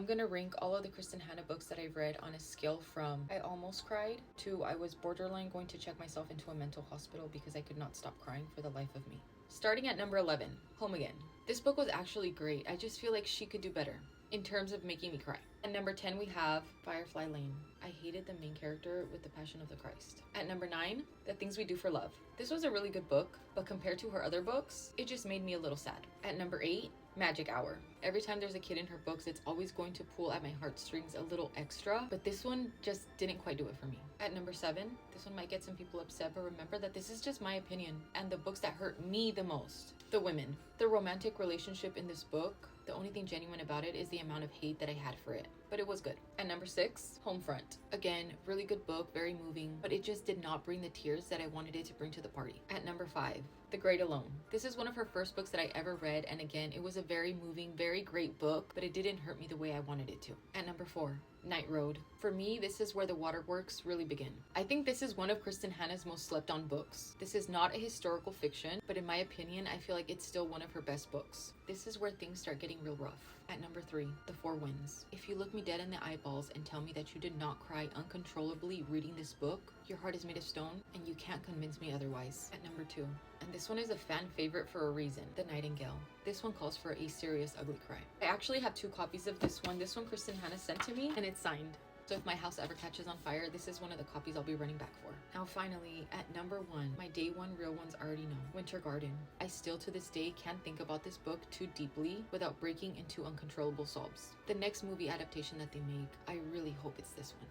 I'm gonna rank all of the Kristen Hanna books that I've read on a scale from I almost cried to I was borderline going to check myself into a mental hospital because I could not stop crying for the life of me. Starting at number 11, Home Again. This book was actually great. I just feel like she could do better in terms of making me cry. At number 10, we have Firefly Lane. I hated the main character with the Passion of the Christ. At number 9, The Things We Do for Love. This was a really good book, but compared to her other books, it just made me a little sad. At number 8, Magic Hour. Every time there's a kid in her books, it's always going to pull at my heartstrings a little extra, but this one just didn't quite do it for me. At number 7, this one might get some people upset, but remember that this is just my opinion and the books that hurt me the most. The Women. The romantic relationship in this book, the only thing genuine about it is the amount of hate that I had for it, but it was good. At number 6, Homefront. Again, really good book, very moving, but it just did not bring the tears that I wanted it to bring to the party. At number 5, The Great Alone. This is one of her first books that I ever read, and again, it was a very moving, very great book, but it didn't hurt me the way I wanted it to. At number 4, Night Road. For me, this is where the waterworks really begin. I think this is one of Kristen Hanna's most slept on books. This is not a historical fiction, but in my opinion, I feel like it's still one of her best books. This is where things start getting real rough. At number 3, The Four Winds. If you look me dead in the eyeballs and tell me that you did not cry uncontrollably reading this book, your heart is made of stone and you can't convince me otherwise. At number 2, and this one is a fan favorite for a reason, The Nightingale. This one calls for a serious ugly cry. I actually have 2 copies of this one. This one Kristen Hanna sent to me and it's signed. So if my house ever catches on fire, this is one of the copies I'll be running back for. Now finally, at number 1, my day one real ones already know, Winter Garden. I still to this day can't think about this book too deeply without breaking into uncontrollable sobs. The next movie adaptation that they make, I really hope it's this one.